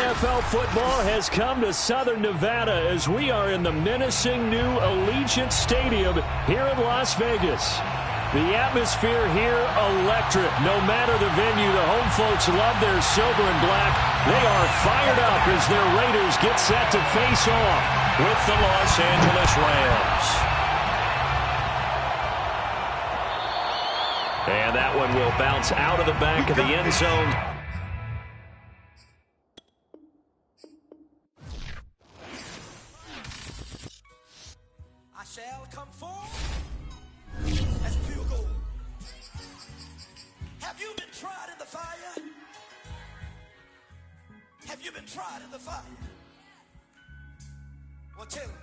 NFL football has come to Southern Nevada as we are in the menacing new Allegiant Stadium here in Las Vegas. The atmosphere here, electric. No matter the venue, the home folks love their silver and black. They are fired up as their Raiders get set to face off with the Los Angeles Rams. And that one will bounce out of the back of the end zone. I shall come forth as pure gold. Have you been tried in the fire? Have you been tried in the fire? Well, tell me,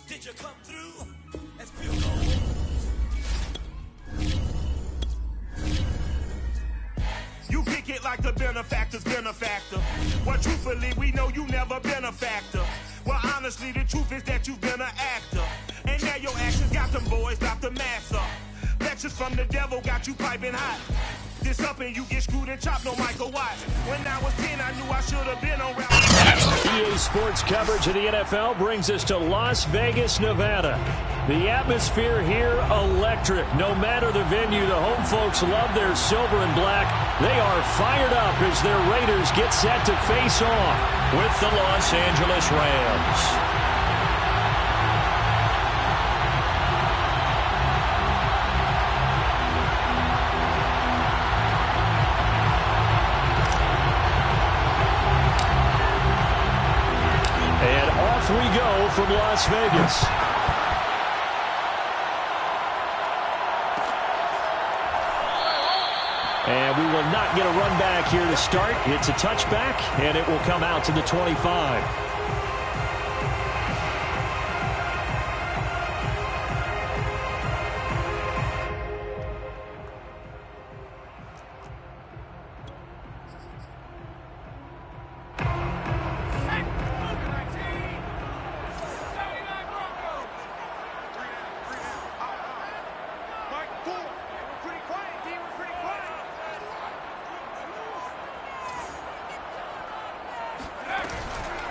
did you come through as pure gold? You kick it like the benefactor's benefactor. Well, truthfully, we know you never been a factor. Well, honestly, the truth is that you've been an actor. And now your actions got them boys locked the mask up. Lectures from the devil got you piping hot. This up and you get screwed and chopped, no Michael Watts. When I was 10, I knew I should have been on route. EA Sports coverage of the NFL brings us to Las Vegas, Nevada. The atmosphere here, electric. No matter the venue, the home folks love their silver and black. They are fired up as their Raiders get set to face off with the Los Angeles Rams. We go from Las Vegas. And we will not get a run back here to start. It's a touchback, and it will come out to the 25.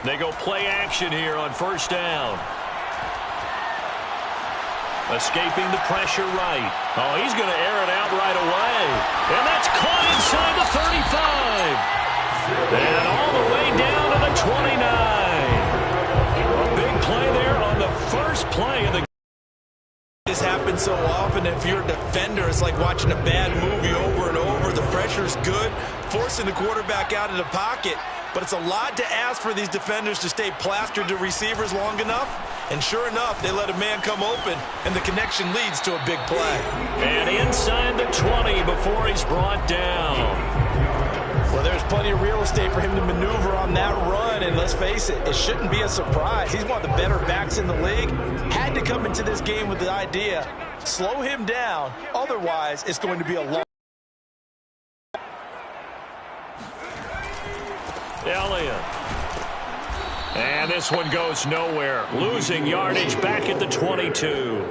They go play action here on first down. Escaping the pressure right. Oh, he's going to air it out right away. And that's caught inside the 35. And all the way down to the 29. A big play there on the first play of the game. This happens so often. If you're a defender, it's like watching a bad movie over and over. The pressure's good, forcing the quarterback out of the pocket. But it's a lot to ask for these defenders to stay plastered to receivers long enough. And sure enough, they let a man come open, and the connection leads to a big play. And inside the 20 before he's brought down. Well, there's plenty of real estate for him to maneuver on that run. And let's face it, it shouldn't be a surprise. He's one of the better backs in the league. Had to come into this game with the idea, slow him down. Otherwise, it's going to be a long. Elliott. And this one goes nowhere. Losing yardage back at the 22.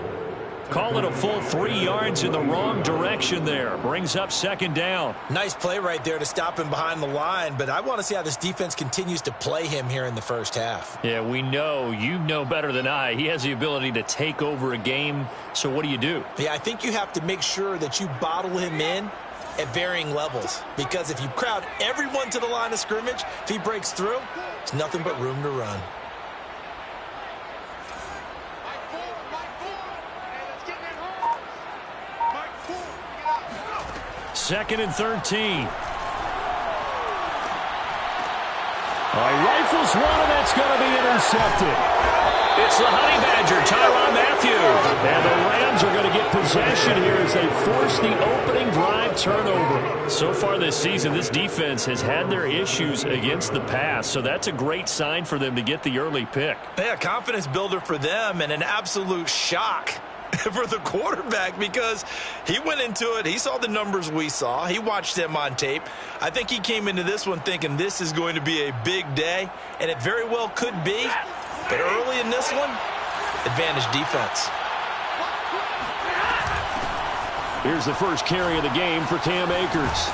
Call it a full 3 yards in the wrong direction there. Brings up second down. Nice play right there to stop him behind the line, but I want to see how this defense continues to play him here in the first half. Yeah, we know. You know better than I. He has the ability to take over a game. So what do? Yeah, I think you have to make sure that you bottle him in at varying levels, because if you crowd everyone to the line of scrimmage, if he breaks through, it's nothing but room to run. Second and 13. Rifles one, and that's going to be intercepted. It's the Honey Badger, Tyrann Mathieu. And the Rams are going to get possession here as they force the opening drive turnover. So far this season, this defense has had their issues against the pass, so that's a great sign for them to get the early pick. Yeah, confidence builder for them, and an absolute shock for the quarterback, because he went into it, he saw the numbers we saw, he watched them on tape. I think he came into this one thinking this is going to be a big day, and it very well could be. But early in this one, advantage defense. Here's the first carry of the game for Cam Akers.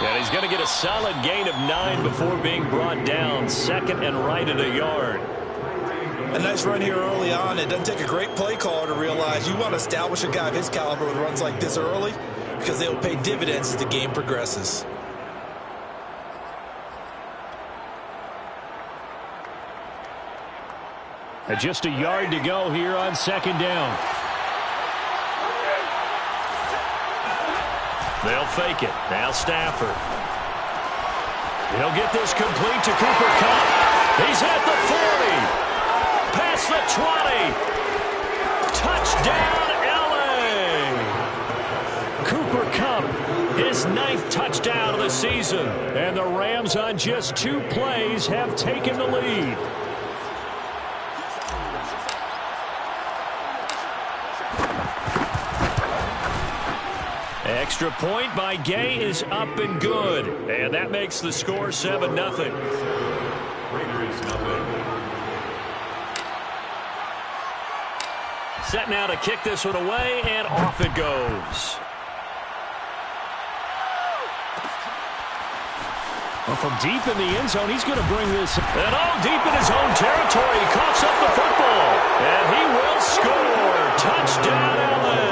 And he's going to get a solid gain of 9 before being brought down. 2nd and right at a yard. A nice run here early on. It doesn't take a great play caller to realize you want to establish a guy of his caliber with runs like this early because they will pay dividends as the game progresses. And just a yard to go here on 2nd down. They'll fake it. Now Stafford. He'll get this complete to Cooper Kupp. He's at the 40. Past the 20. Touchdown, L.A. Cooper Kupp, his 9th touchdown of the season. And the Rams on just 2 plays have taken the lead. Extra point by Gay is up and good. And that makes the score 7-0. Set now to kick this one away, and off it goes. Well, from deep in the end zone, he's going to bring this. And all deep in his own territory, he coughs up the football. And he will score. Touchdown, L.A.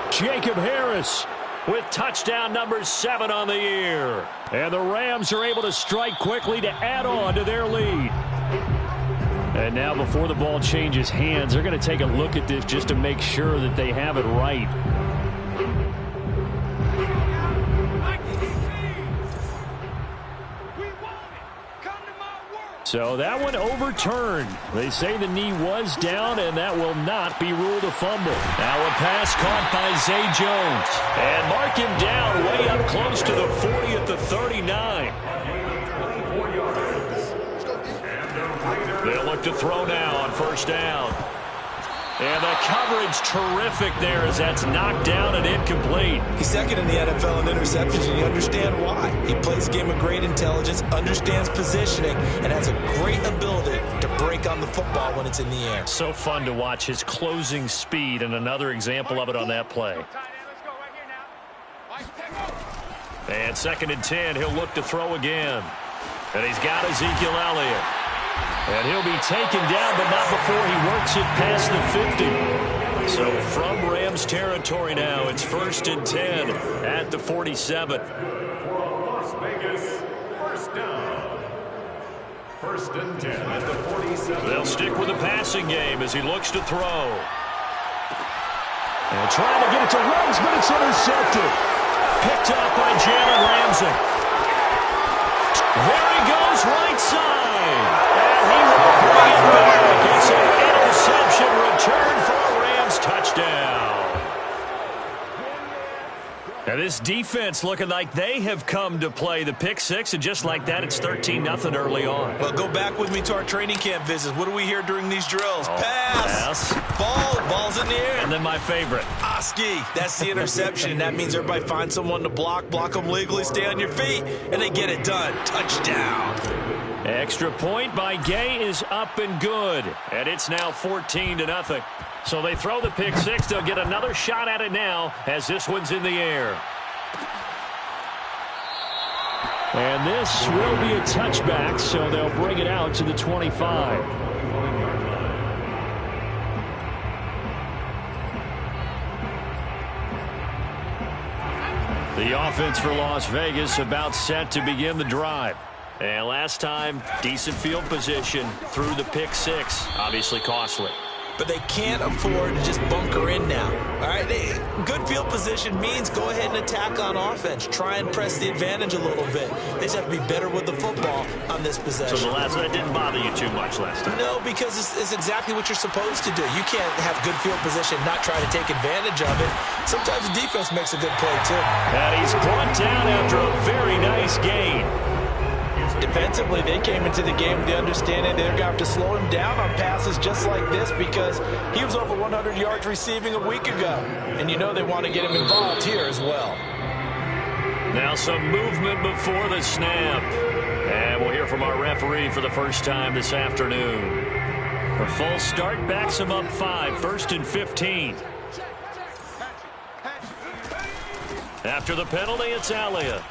Jacob Harris with touchdown number 7 on the year. And the Rams are able to strike quickly to add on to their lead. And now before the ball changes hands, they're going to take a look at this just to make sure that they have it right. So that one overturned. They say the knee was down, and that will not be ruled a fumble. Now a pass caught by Zay Jones. And mark him down way up close to the 40 at the 39. They'll look to throw now on 1st down. And the coverage terrific there as that's knocked down and incomplete. He's 2nd in the NFL in interceptions, and you understand why. He plays a game of great intelligence, understands positioning, and has a great ability to break on the football when it's in the air. So fun to watch his closing speed, and another example of it on that play. And 2nd and 10, he'll look to throw again. And he's got Ezekiel Elliott. And he'll be taken down, but not before he works it past the 50. So from Rams territory now, it's 1st and 10 at the 47. For Las Vegas, 1st down. 1st and 10 at the 47. They'll stick with the passing game as he looks to throw. And trying to get it to Ruggs, but it's intercepted. Picked up by Jalen Ramsey. There he goes, right side. And he will bring it back. It's an interception return for a Rams touchdown. Now this defense looking like they have come to play the pick 6, and just like that, it's 13-0 early on. Well, go back with me to our training camp visits. What do we hear during these drills? Pass. Ball's in the air. And then my favorite. Oski. That's the interception, and that means everybody finds someone to block them legally, stay on your feet, and they get it done. Touchdown. Extra point by Gay is up and good. And it's now 14-0. So they throw the pick 6. They'll get another shot at it now as this one's in the air. And this will be a touchback, so they'll bring it out to the 25. The offense for Las Vegas about set to begin the drive. And last time, decent field position through the pick 6. Obviously costly. But they can't afford to just bunker in now. All right, good field position means go ahead and attack on offense. Try and press the advantage a little bit. They just have to be better with the football on this possession. So that didn't bother you too much last time? No, because it's exactly what you're supposed to do. You can't have good field position, not try to take advantage of it. Sometimes the defense makes a good play, too. And he's brought down after a very nice gain. Defensively, they came into the game with the understanding they're going to have to slow him down on passes just like this because he was over 100 yards receiving a week ago. And you know they want to get him involved here as well. Now some movement before the snap. And we'll hear from our referee for the first time this afternoon. A full start backs him up 5, 1st and 15. After the penalty, it's Elliott.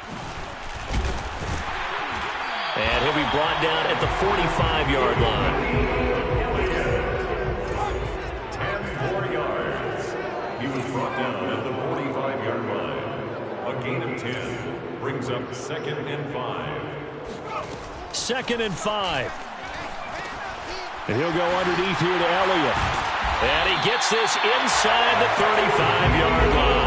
And he'll be brought down at the 45-yard line. 10 more yards. He was brought down at the 45-yard line. A gain of 10 brings up 2nd and 5. 2nd and 5. And he'll go underneath here to Elliott. And he gets this inside the 35-yard line.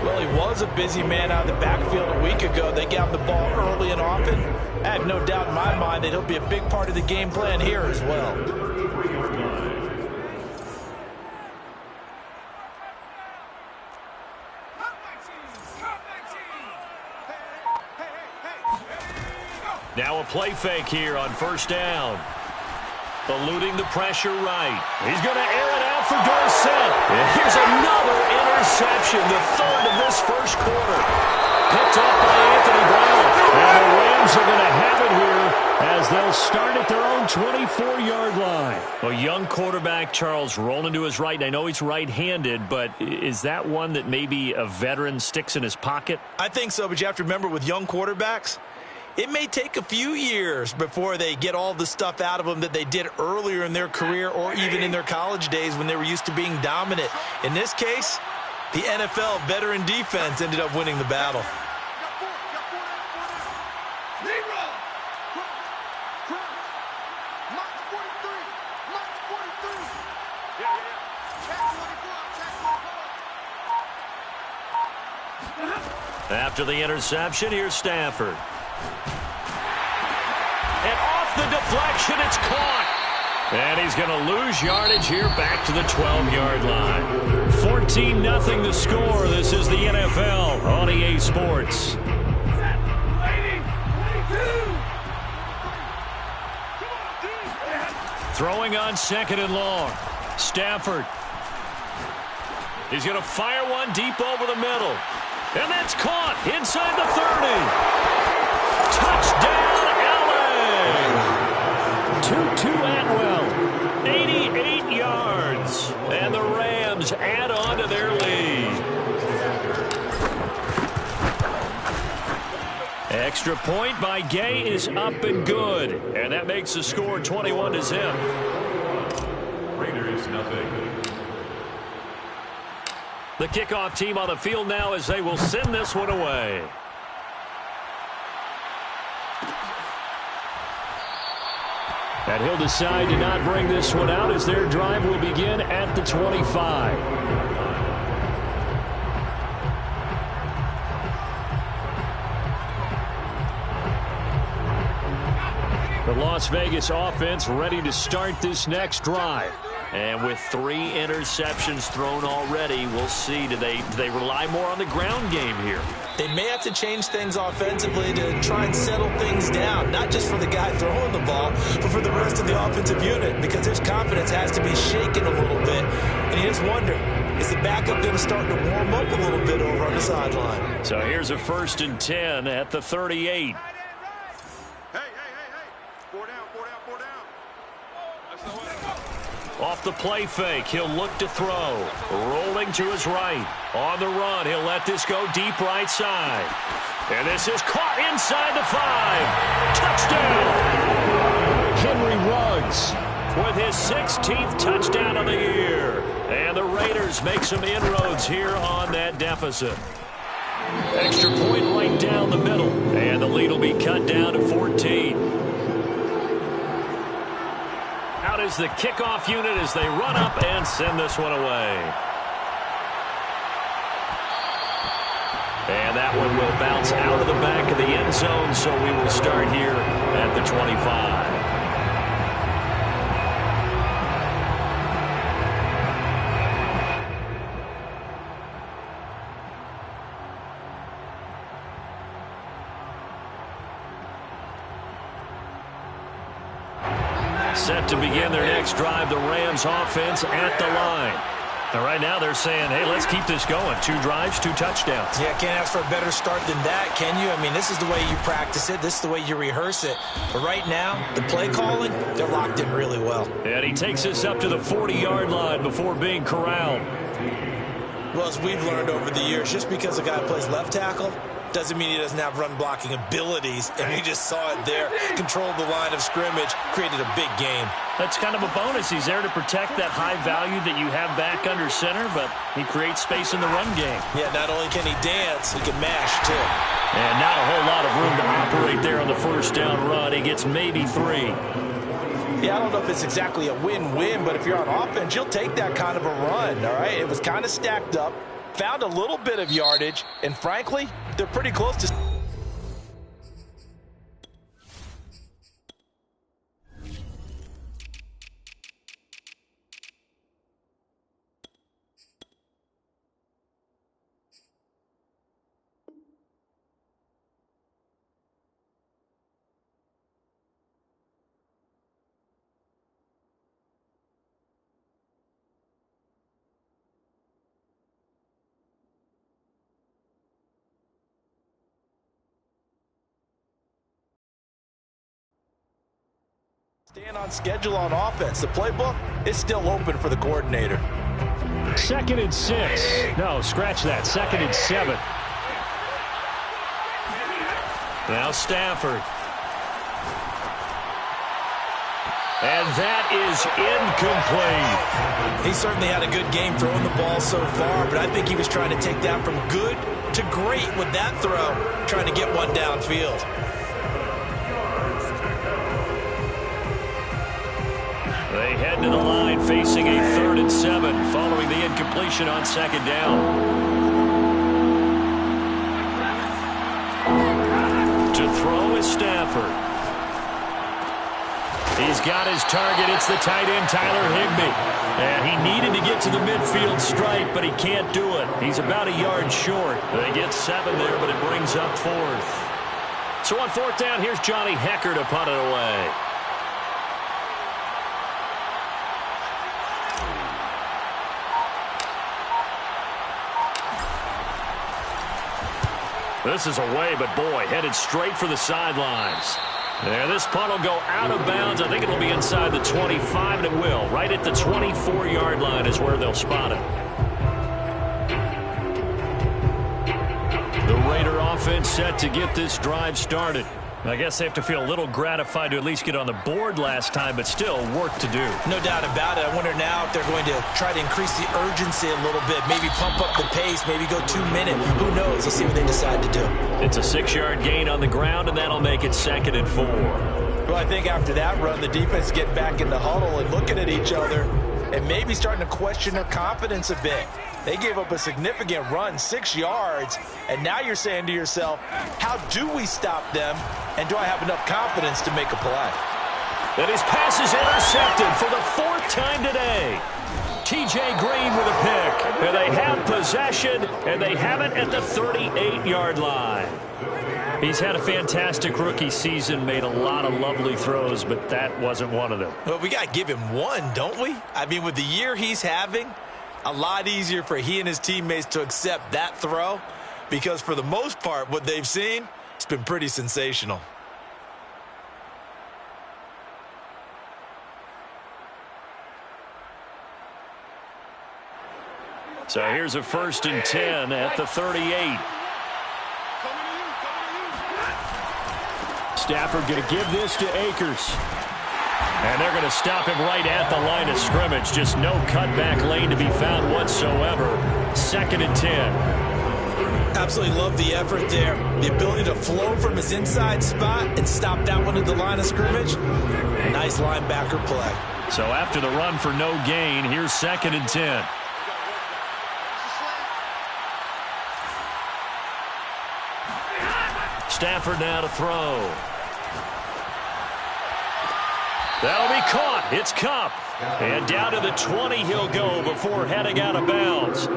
Well, he was a busy man out of the backfield a week ago. They got him the ball early and often. I have no doubt in my mind that he'll be a big part of the game plan here as well. Now a play fake here on 1st down. Eluding the pressure right. He's going to air it out for Dorsett. And here's another interception, the 3rd of this 1st quarter. Picked up by Anthony Brown. And the Rams are going to have it here as they'll start at their own 24-yard line. A young quarterback, Charles, rolling to his right. And I know he's right-handed, but is that one that maybe a veteran sticks in his pocket? I think so, but you have to remember with young quarterbacks, it may take a few years before they get all the stuff out of them that they did earlier in their career or even in their college days when they were used to being dominant. In this case, the NFL veteran defense ended up winning the battle. After the interception, here's Stafford. And off the deflection, it's caught. And he's going to lose yardage here back to the 12-yard line. 14-0 the score. This is the NFL on EA Sports. Throwing on 2nd and long. Stafford. He's going to fire one deep over the middle. And that's caught inside the 30. Touchdown, LA. 2-2 Atwell. 88 yards. And the Rams add on to their lead. Extra point by Gay is up and good. And that makes the score 21-0. Raiders nothing. The kickoff team on the field now as they will send this one away. And he'll decide to not bring this one out as their drive will begin at the 25. The Las Vegas offense ready to start this next drive. And with 3 interceptions thrown already, we'll see. Do they rely more on the ground game here? They may have to change things offensively to try and settle things down, not just for the guy throwing the ball, but for the rest of the offensive unit, because his confidence has to be shaken a little bit. And you just wonder, is the backup going to start to warm up a little bit over on the sideline? So here's a 1st and 10 at the 38. Off the play fake, he'll look to throw. Rolling to his right. On the run, he'll let this go deep right side. And this is caught inside the 5. Touchdown! Henry Ruggs with his 16th touchdown of the year. And the Raiders make some inroads here on that deficit. Extra point right down the middle. And the lead will be cut down to 14. Out is the kickoff unit as they run up and send this one away. And that one will bounce out of the back of the end zone, so we will start here at the 25. Set to begin their next drive, the Rams offense at the line. And right now they're saying, hey, let's keep this going. 2 drives, 2 touchdowns. Yeah, can't ask for a better start than that, can you? I mean, this is the way you practice it. This is the way you rehearse it. But right now, the play calling, they're locked in really well. And he takes us up to the 40-yard line before being corralled. Well, as we've learned over the years, just because a guy plays left tackle doesn't mean he doesn't have run-blocking abilities, and we just saw it there. Controlled the line of scrimmage, created a big game. That's kind of a bonus. He's there to protect that high value that you have back under center, but he creates space in the run game. Yeah, not only can he dance, he can mash, too. And not a whole lot of room to operate there on the first down run. He gets maybe 3. Yeah, I don't know if it's exactly a win-win, but if you're on offense, you'll take that kind of a run, all right? It was kind of stacked up, found a little bit of yardage, and frankly, they're pretty close to... Staying on schedule on offense. The playbook is still open for the coordinator. 2nd and 6. No, scratch that. 2nd and 7. Now Stafford. And that is incomplete. He certainly had a good game throwing the ball so far, but I think he was trying to take that from good to great with that throw, trying to get one downfield. They head to the line facing a 3rd and 7 following the incompletion on 2nd down. To throw is Stafford. He's got his target. It's the tight end, Tyler Higbee. And he needed to get to the midfield stripe, but he can't do it. He's about a yard short. They get 7 there, but it brings up 4th. So on 4th down, here's Johnny Hecker to punt it away. This is away, but boy, headed straight for the sidelines. And this punt will go out of bounds. I think it'll be inside the 25, and it will. Right at the 24-yard line is where they'll spot it. The Raider offense set to get this drive started. I guess they have to feel a little gratified to at least get on the board last time, but still work to do. No doubt about it. I wonder now if they're going to try to increase the urgency a little bit, maybe pump up the pace, maybe go 2 minutes. Who knows? Let's see what they decide to do. It's a 6-yard gain on the ground, and that'll make it 2nd and 4. Well, I think after that run, the defense get back in the huddle and looking at each other and maybe starting to question their confidence a bit. They gave up a significant run, 6 yards, and now you're saying to yourself, how do we stop them, and do I have enough confidence to make a play? And his pass is intercepted for the 4th time today. T.J. Green with a pick, and they have possession, and they have it at the 38-yard line. He's had a fantastic rookie season, made a lot of lovely throws, but that wasn't one of them. Well, we got to give him one, don't we? I mean, with the year he's having, a lot easier for he and his teammates to accept that throw because for the most part, what they've seen, it's been pretty sensational. So here's a 1st and 10 at the 38. Stafford going to give this to Akers. And they're going to stop him right at the line of scrimmage. Just no cutback lane to be found whatsoever. 2nd and 10. Absolutely love the effort there. The ability to flow from his inside spot and stop that one at the line of scrimmage. Nice linebacker play. So after the run for no gain, here's 2nd and 10. Stafford now to throw. That'll be caught. It's Kupp. And down to the 20 he'll go before heading out of bounds.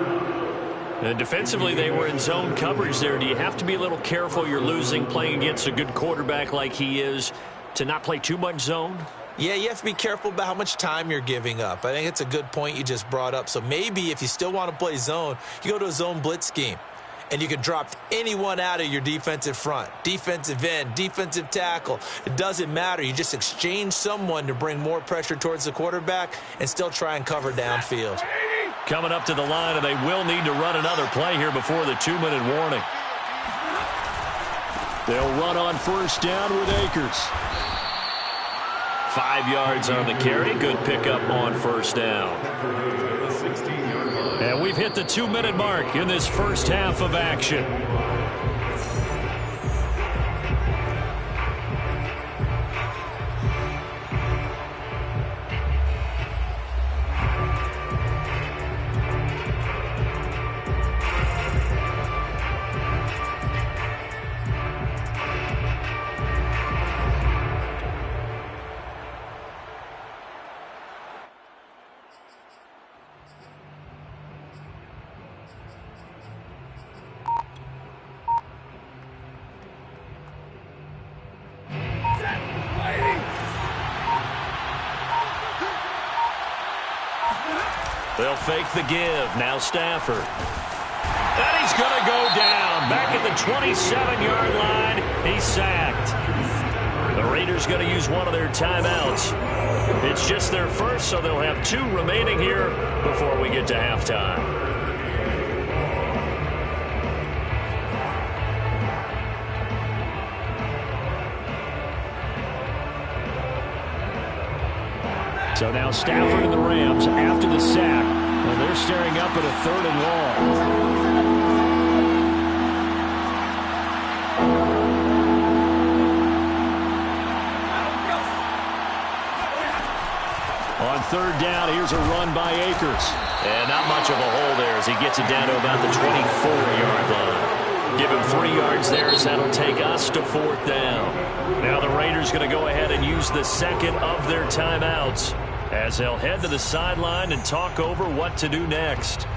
And defensively, they were in zone coverage there. Do you have to be a little careful you're losing playing against a good quarterback like he is to not play too much zone? Yeah, you have to be careful about how much time you're giving up. I think it's a good point you just brought up. So maybe if you still want to play zone, you go to a zone blitz scheme. And you can drop anyone out of your defensive front, defensive end, defensive tackle. It doesn't matter. You just exchange someone to bring more pressure towards the quarterback and still try and cover downfield. Coming up to the line, and they will need to run another play here before the 2-minute warning. They'll run on first down with Akers. 5 yards on the carry. Good pickup on first down. And we've hit the 2-minute mark in this first half of action. They'll fake the give. Now Stafford. And he's going to go down. Back at the 27-yard line. He's sacked. The Raiders going to use one of their timeouts. It's just their first, so they'll have 2 remaining here before we get to halftime. So now Stafford and the Rams after the sack. Well, they're staring up at a 3rd and long. On 3rd down, here's a run by Akers. And not much of a hole there as he gets it down to about the 24-yard line. Give him 3 yards there as that'll take us to 4th down. Now the Raiders going to go ahead and use the second of their timeouts, as they'll head to the sideline and talk over what to do next.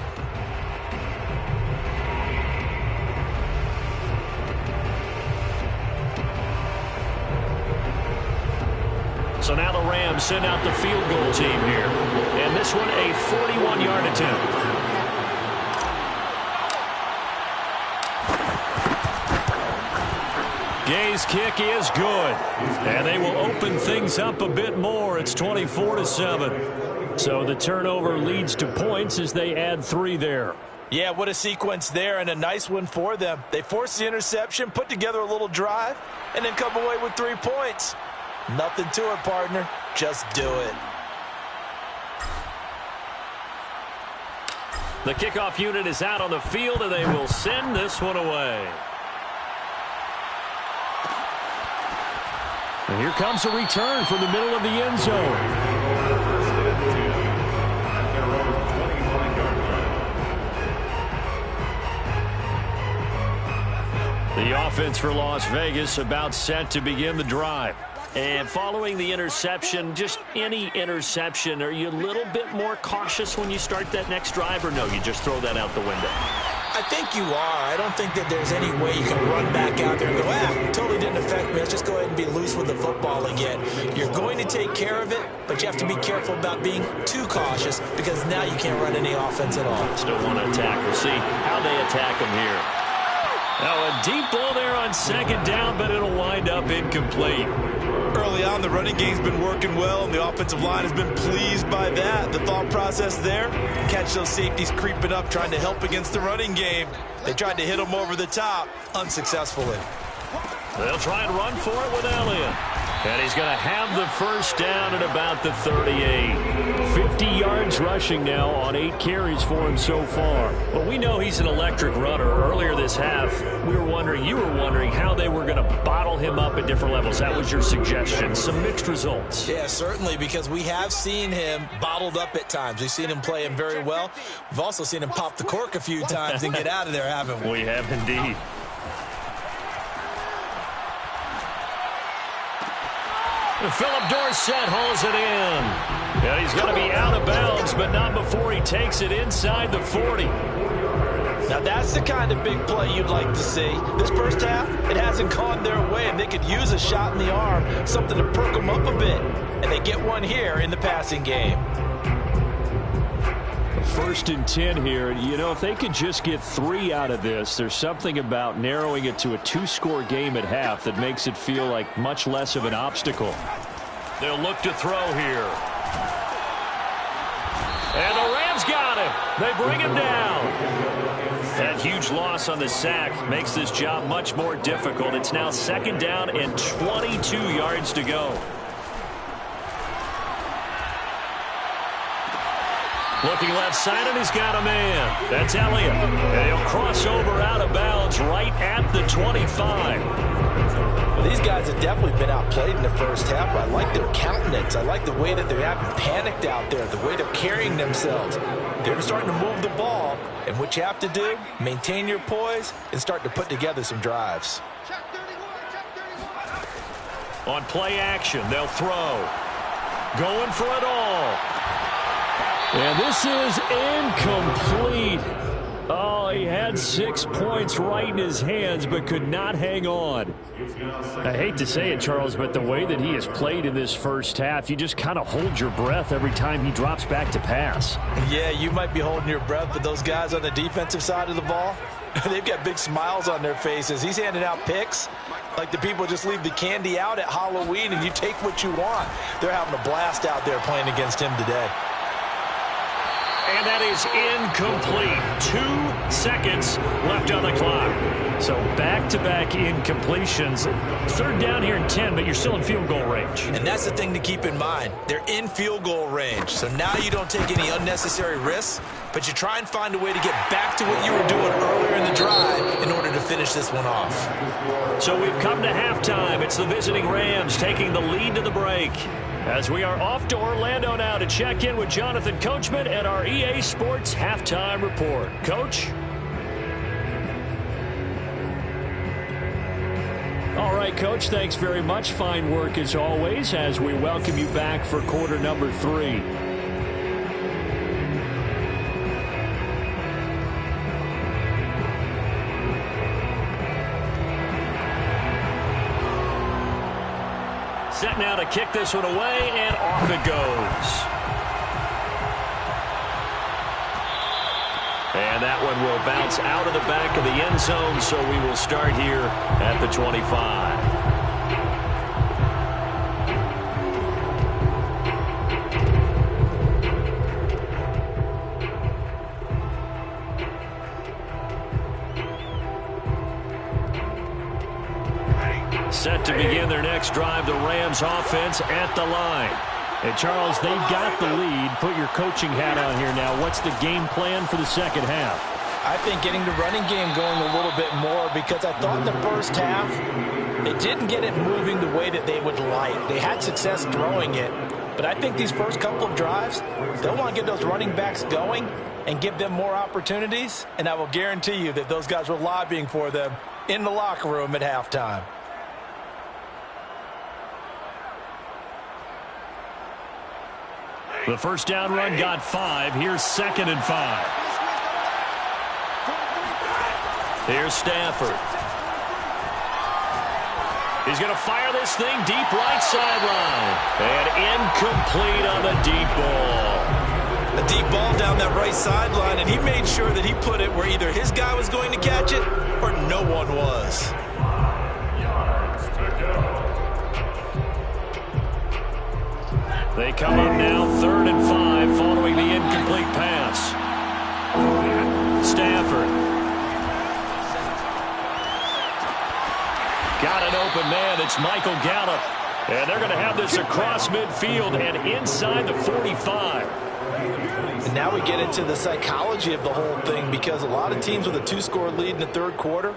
So now the Rams send out the field goal team here. And this one a 41-yard attempt. Gay's kick is good. And they will open things up a bit more. It's 24-7. So the turnover leads to points as they add 3 there. Yeah, what a sequence there, and a nice one for them. They force the interception, put together a little drive, and then come away with 3 points. Nothing to it, partner. Just do it. The kickoff unit is out on the field, and they will send this one away. And here comes a return from the middle of the end zone. The offense for Las Vegas about set to begin the drive. And following the interception, just any interception, are you a little bit more cautious when you start that next drive, or no, you just throw that out the window? I think you are. I don't think that there's any way you can run back out there and go, totally didn't affect me. Let's just go ahead and be loose with the football again. You're going to take care of it, but you have to be careful about being too cautious because now you can't run any offense at all. Still want to attack. We'll see how they attack them here. Now a deep ball there on 2nd down, but it'll wind up incomplete. Early on, the running game's been working well, and the offensive line has been pleased by that. The thought process there, catch those safeties creeping up, trying to help against the running game. They tried to hit them over the top, unsuccessfully. They'll try and run for it with Elliott. And he's going to have the first down at about the 38. 50 yards rushing now on 8 carries for him so far. Well, we know he's an electric runner. Earlier this half, you were wondering how they were going to bottle him up at different levels. That was your suggestion. Some mixed results. Yeah, certainly, because we have seen him bottled up at times. We've seen him play him very well. We've also seen him pop the cork a few times and get out of there, haven't we? We have indeed. Philip Dorsett hauls it in. And he's going to be out of bounds, but not before he takes it inside the 40. Now, that's the kind of big play you'd like to see. This first half, it hasn't gone their way, and they could use a shot in the arm, something to perk them up a bit. And they get one here in the passing game. 1st and 10 here. You know, if they could just get 3 out of this, there's something about narrowing it to a 2-score game at half that makes it feel like much less of an obstacle. They'll look to throw here. And the Rams got him. They bring him down. That huge loss on the sack makes this job much more difficult. It's now 2nd down and 22 yards to go. Looking left side, and he's got a man. That's Elliott. And he'll cross over out of bounds right at the 25. Well, these guys have definitely been outplayed in the first half. I like their countenance. I like the way that they haven't panicked out there, the way they're carrying themselves. They're starting to move the ball, and what you have to do, maintain your poise and start to put together some drives. On play action, they'll throw. Going for it all. And this is incomplete. Oh, he had 6 points right in his hands, but could not hang on. I hate to say it, Charles, but the way that he has played in this first half, you just kind of hold your breath every time he drops back to pass. Yeah, you might be holding your breath, but those guys on the defensive side of the ball, they've got big smiles on their faces. He's handing out picks like the people just leave the candy out at Halloween and you take what you want. They're having a blast out there playing against him today. And that is incomplete. 2 seconds left on the clock. So back-to-back incompletions. 3rd down here and 10, but you're still in field goal range. And that's the thing to keep in mind. They're in field goal range. So now you don't take any unnecessary risks, but you try and find a way to get back to what you were doing earlier in the drive in order to finish this one off. So we've come to halftime. It's the visiting Rams taking the lead to the break. As we are off to Orlando now to check in with Jonathan Coachman at our EA Sports Halftime Report. Coach? All right, Coach, thanks very much. Fine work as always as we welcome you back for quarter number 3. Set now to kick this one away, and off it goes. And that one will bounce out of the back of the end zone, so we will start here at the 25. Set to begin their next drive, the Rams offense at the line. And Charles, they've got the lead. Put your coaching hat on here now. What's the game plan for the second half? I think getting the running game going a little bit more, because I thought in the first half they didn't get it moving the way that they would like. They had success throwing it, but I think these first couple of drives, they'll want to get those running backs going and give them more opportunities, and I will guarantee you that those guys were lobbying for them in the locker room at halftime. The first down run got 5. Here's 2nd and 5. Here's Stafford. He's going to fire this thing deep right sideline. And incomplete on the deep ball. A deep ball down that right sideline, and he made sure that he put it where either his guy was going to catch it or no one was. They come up now 3rd and 5 following the incomplete pass. Stafford. Got an open man. It's Michael Gallup. And they're going to have this across midfield and inside the 45. And now we get into the psychology of the whole thing, because a lot of teams with a 2-score lead in the 3rd quarter,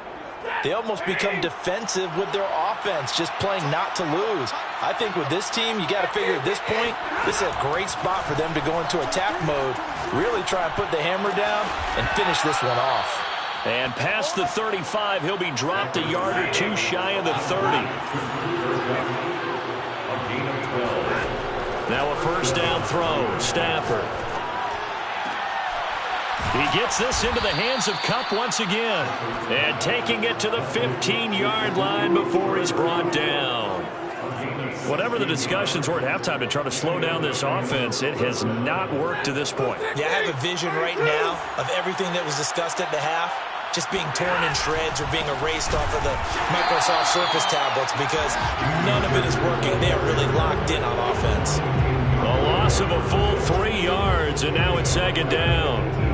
they almost become defensive with their offense, just playing not to lose. I think with this team, you got to figure at this point, this is a great spot for them to go into attack mode, really try and put the hammer down and finish this one off. And past the 35, he'll be dropped a yard or 2 shy of the 30. Now a first down throw, Stafford. He gets this into the hands of Kupp once again. And taking it to the 15-yard line before he's brought down. Whatever the discussions were at halftime to try to slow down this offense, it has not worked to this point. Yeah, I have a vision right now of everything that was discussed at the half just being torn in shreds or being erased off of the Microsoft Surface tablets because none of it is working. They are really locked in on offense. A loss of a full 3 yards, and now it's second down.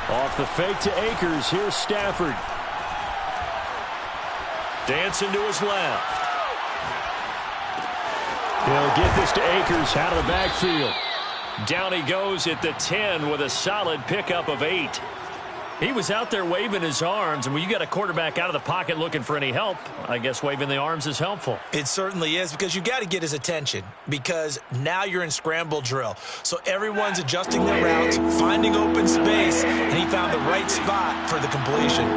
Off the fake to Akers. Here's Stafford. Dancing to his left. He'll get this to Akers out of the backfield. Down he goes at the 10 with a solid pickup of 8. He was out there waving his arms, and when you got a quarterback out of the pocket looking for any help, I guess waving the arms is helpful. It certainly is, because you got to get his attention, because now you're in scramble drill. So everyone's adjusting their routes, finding open space, and he found the right spot for the completion.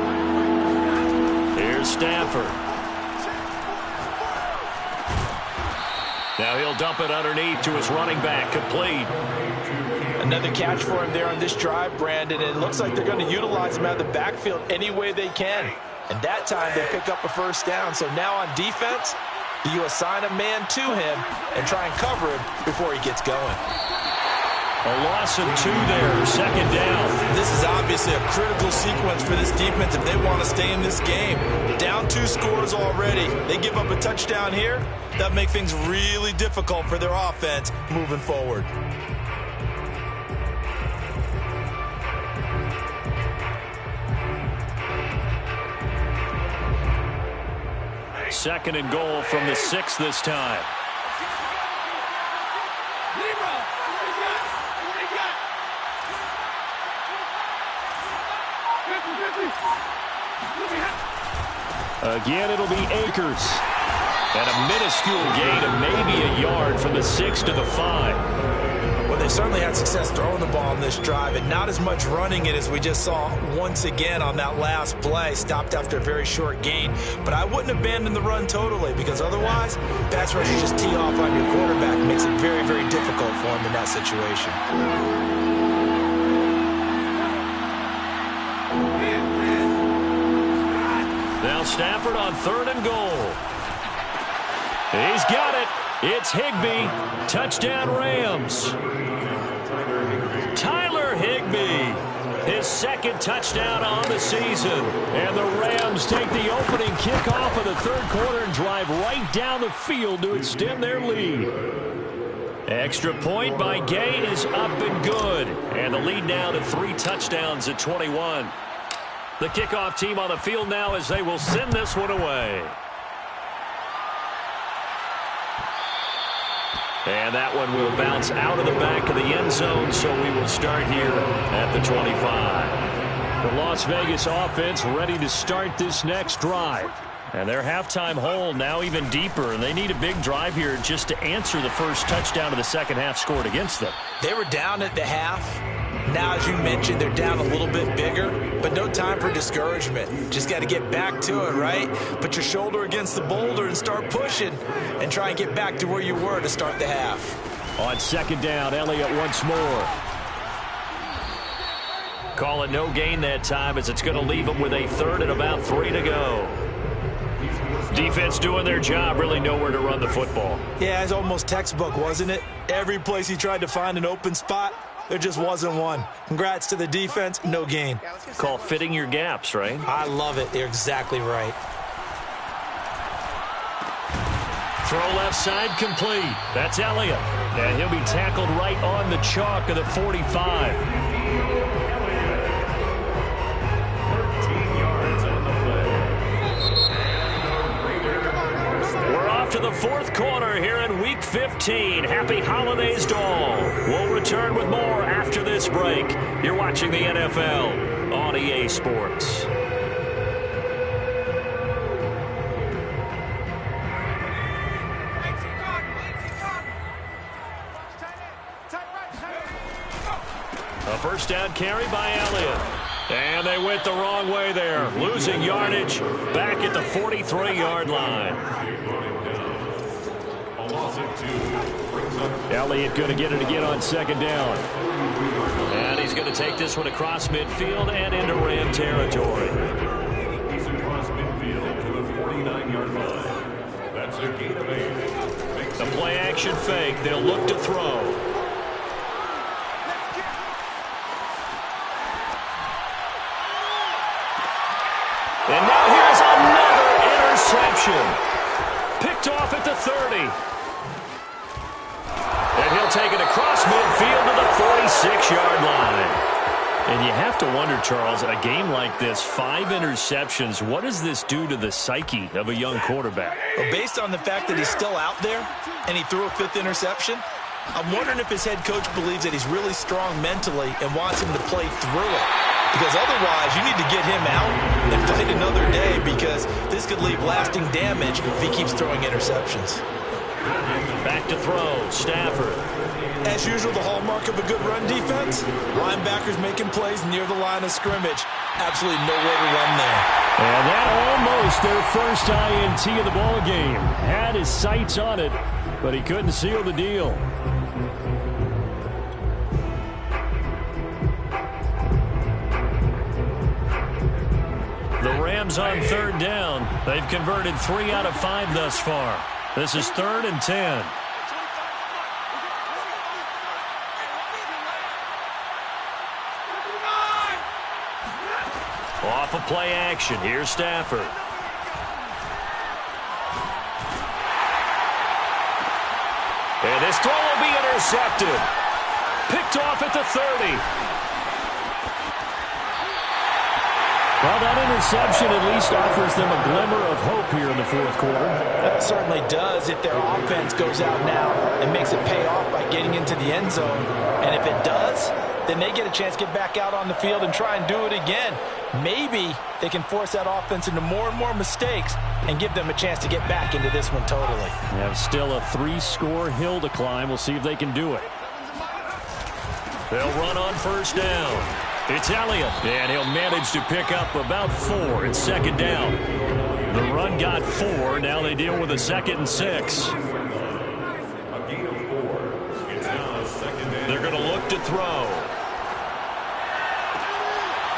Here's Stafford. Now he'll dump it underneath to his running back, complete. Another catch for him there on this drive, Brandon, and it looks like they're going to utilize him out of the backfield any way they can. And that time they pick up a first down. So now on defense, you assign a man to him and try and cover him before he gets going. A loss of 2 there, second down. This is obviously a critical sequence for this defense if they want to stay in this game. Down 2 scores already. They give up a touchdown here. That makes things really difficult for their offense moving forward. Second and goal from the 6 this time. Again, it'll be Akers. And a minuscule gain of maybe a yard from the 6 to the 5. Well, they certainly had success throwing the ball on this drive, and not as much running it as we just saw once again on that last play. Stopped after a very short gain. But I wouldn't abandon the run totally, because otherwise, pass rushers just tee off on your quarterback. Makes it very, very difficult for him in that situation. Now Stafford on 3rd and goal. He's got it. It's Higbee. Touchdown Rams. Tyler Higbee. His 2nd touchdown on the season. And the Rams take the opening kickoff of the 3rd quarter and drive right down the field to extend their lead. Extra point by Gay is up and good. And the lead now to 3 touchdowns at 21. The kickoff team on the field now as they will send this one away. And that one will bounce out of the back of the end zone, so we will start here at the 25. The Las Vegas offense ready to start this next drive. And their halftime hole now even deeper, and they need a big drive here just to answer the first touchdown of the second half scored against them. They were down at the half. Now, as you mentioned, they're down a little bit bigger, but no time for discouragement. Just got to get back to it, right? Put your shoulder against the boulder and start pushing and try and get back to where you were to start the half. On second down, Elliott once more. Call it no gain that time as it's going to leave them with a 3rd and about 3 to go. Defense doing their job, really nowhere to run the football. Yeah, it's almost textbook, wasn't it? Every place he tried to find an open spot, there just wasn't one. Congrats to the defense, no gain. Call fitting your gaps, right? I love it. You're exactly right. Throw left side complete. That's Elliott. And he'll be tackled right on the chalk of the 45. To the 4th quarter here in Week 15. Happy holidays to all. We'll return with more after this break. You're watching the NFL on EA Sports. A first down carry by Elliott. And they went the wrong way there. Losing yardage back at the 43-yard line. Elliott going to get it again on second down. And he's going to take this one across midfield and into Ram territory. He's across midfield to the 49-yard line. That's a gain of 8. The play action fake. They'll look to throw. And now here's another interception. Picked off at the 30. And he'll take it across midfield to the 46-yard line. And you have to wonder, Charles, a game like this, 5 interceptions, what does this do to the psyche of a young quarterback? Well, based on the fact that he's still out there and he threw a 5th interception, I'm wondering if his head coach believes that he's really strong mentally and wants him to play through it. Because otherwise, you need to get him out and fight another day, because this could leave lasting damage if he keeps throwing interceptions. Back to throw, Stafford. As usual, the hallmark of a good run defense, linebackers making plays near the line of scrimmage. Absolutely nowhere to run there. And that almost their first INT of the ball game. Had his sights on it, but he couldn't seal the deal. The Rams on third down. They've converted 3 out of 5 thus far. This is 3rd and 10. Off of play action. Here's Stafford. And this throw will be intercepted. Picked off at the 30. Well, that interception at least offers them a glimmer of hope here in the fourth quarter. That certainly does if their offense goes out now and makes it pay off by getting into the end zone. And if it does, then they get a chance to get back out on the field and try and do it again. Maybe they can force that offense into more and more mistakes and give them a chance to get back into this one totally. They have still a 3-score hill to climb. We'll see if they can do it. They'll run on first down. It's Elliott, and he'll manage to pick up about 4 at second down. The run got 4. Now they deal with a 2nd and 6. A gain of 4. It's now a 2nd and... They're going to look to throw.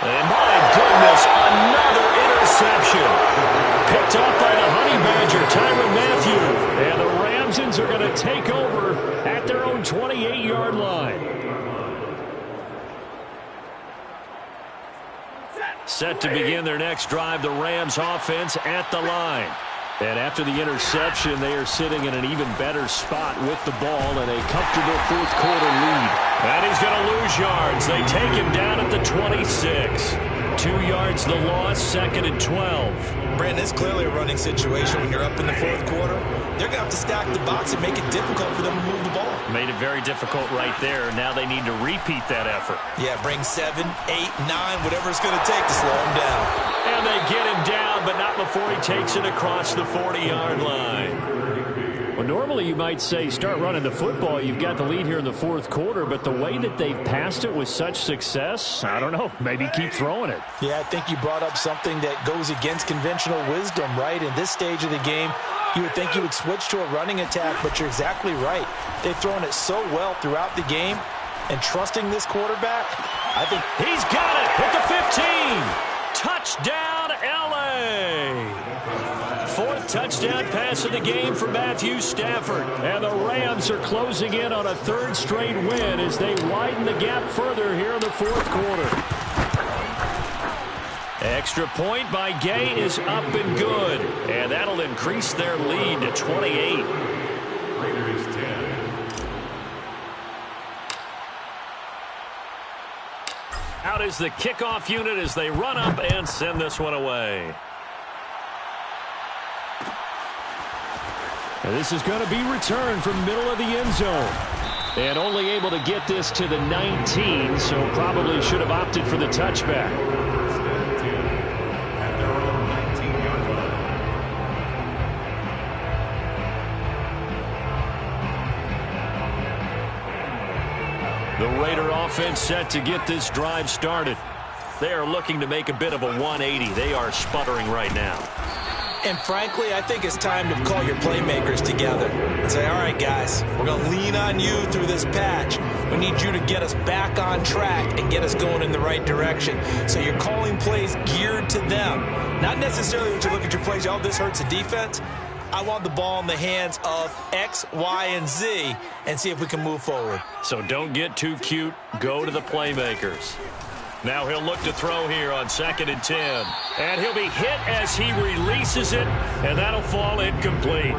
And my goodness, another interception. Picked up by the Honey Badger, Tyrann Mathieu. And the Ramsons are going to take over at their own 28-yard line. Set to begin their next drive, the Rams offense at the line. And after the interception, they are sitting in an even better spot with the ball and a comfortable fourth quarter lead. And he's going to lose yards. They take him down at the 26. 2 yards the loss, 2nd and 12. Brandon, it's clearly a running situation when you're up in the fourth quarter. They're going to have to stack the box and make it difficult for them to move the ball. Made it very difficult right there. Now they need to repeat that effort. Yeah, bring 7, 8, 9, whatever it's going to take to slow him down. And they get him down, but not before he takes it across the 40-yard line. Well, normally you might say start running the football. You've got the lead here in the fourth quarter, but the way that they've passed it with such success, I don't know, maybe keep throwing it. Yeah, I think you brought up something that goes against conventional wisdom, right? In this stage of the game, you would think you would switch to a running attack, but you're exactly right. They've thrown it so well throughout the game, and trusting this quarterback, I think... He's got it at the 15. Touchdown, L.A. 4th touchdown pass of the game for Matthew Stafford. And the Rams are closing in on a 3rd straight win as they widen the gap further here in the fourth quarter. Extra point by Gay is up and good. And that'll increase their lead to 28. Raiders 10. Out is the kickoff unit as they run up and send this one away. And this is going to be returned from middle of the end zone. And only able to get this to the 19, so probably should have opted for the touchback. At their own 19-yard line. The Raider offense set to get this drive started. They are looking to make a bit of a 180. They are sputtering right now. And frankly, I think it's time to call your playmakers together and say, all right, guys, we're going to lean on you through this patch. We need you to get us back on track and get us going in the right direction. So you're calling plays geared to them. Not necessarily when you look at your plays, oh, this hurts the defense. I want the ball in the hands of X, Y, and Z and see if we can move forward. So don't get too cute. Go to the playmakers. Now he'll look to throw here on 2nd and 10. And he'll be hit as he releases it, and that'll fall incomplete.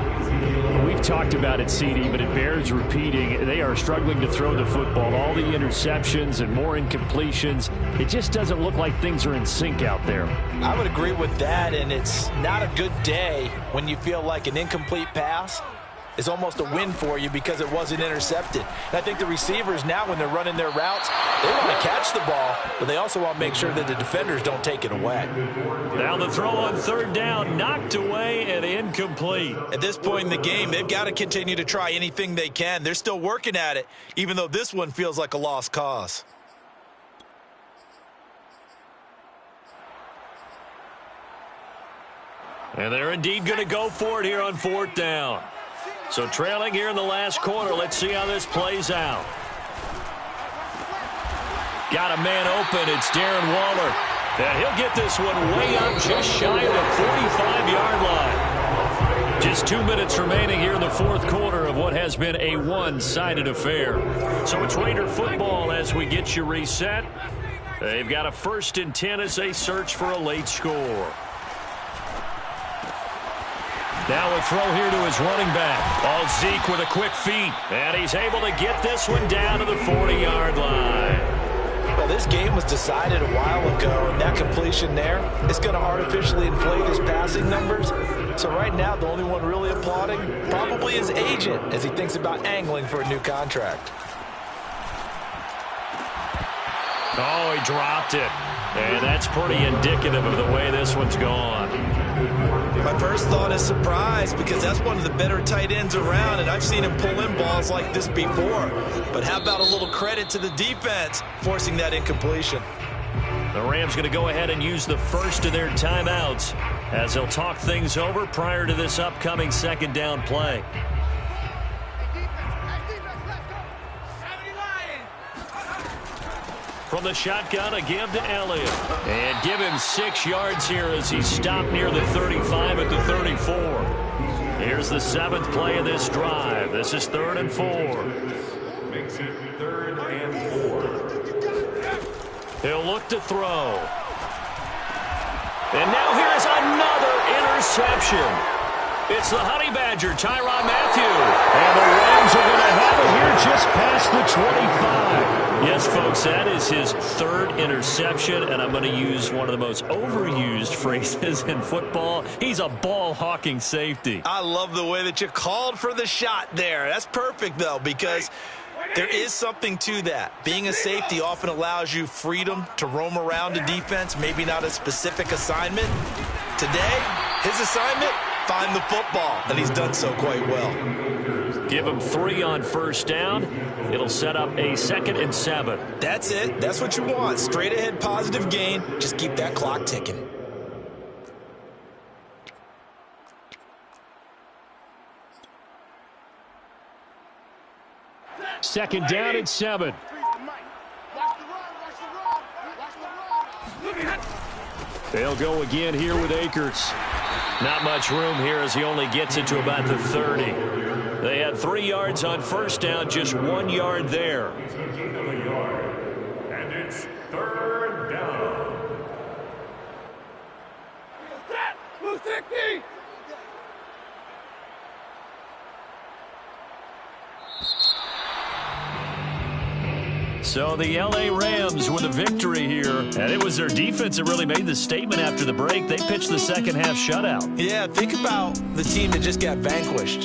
We've talked about it, CD, but it bears repeating. They are struggling to throw the football. All the interceptions and more incompletions. It just doesn't look like things are in sync out there. I would agree with that, and it's not a good day when you feel like an incomplete pass is almost a win for you because it wasn't intercepted. And I think the receivers now, when they're running their routes, they want to catch the ball, but they also want to make sure that the defenders don't take it away. Now the throw on 3rd down, knocked away and incomplete. At this point in the game, they've got to continue to try anything they can. They're still working at it, even though this one feels like a lost cause. And they're indeed going to go for it here on 4th down. So trailing here in the last quarter. Let's see how this plays out. Got a man open. It's Darren Waller. And he'll get this one way up just shy of the 45-yard line. Just 2 minutes remaining here in the 4th quarter of what has been a one-sided affair. So it's Raider football as we get you reset. They've got a 1st and 10 as they search for a late score. Now a throw here to his running back. Oh, Zeke with a quick feet. And he's able to get this one down to the 40-yard line. Well, this game was decided a while ago, and that completion there is going to artificially inflate his passing numbers. So right now, the only one really applauding probably his agent as he thinks about angling for a new contract. Oh, he dropped it. And that's pretty indicative of the way this one's gone. My first thought is surprise because that's one of the better tight ends around, and I've seen him pull in balls like this before. But how about a little credit to the defense forcing that incompletion? The Rams going to go ahead and use the first of their timeouts as they'll talk things over prior to this upcoming 2nd down play. From the shotgun, a give to Elliott. And give him 6 yards here as he stopped near the 35 at the 34. Here's the 7th play of this drive. This is 3rd and 4. Makes it 3rd and 4. He'll look to throw. And now here's another interception. It's the Honey Badger, Tyrann Mathieu. And the Rams are going to have it here just past the 25. Yes, folks, that is his 3rd interception, and I'm going to use one of the most overused phrases in football. He's a ball-hawking safety. I love the way that you called for the shot there. That's perfect, though, because there is something to that. Being a safety often allows you freedom to roam around a defense, maybe not a specific assignment. Today, his assignment, find the football, and he's done so quite well. Give him 3 on 1st down. It'll set up a 2nd and 7. That's it. That's what you want. Straight ahead positive gain. Just keep that clock ticking. Second down and 7. They'll go again here with Akers. Not much room here as he only gets it to about the 30. They had 3 yards on 1st down, just 1 yard there. And it's 3rd down. So the L.A. Rams with a victory here. And it was their defense that really made the statement after the break. They pitched the second half shutout. Yeah, think about the team that just got vanquished.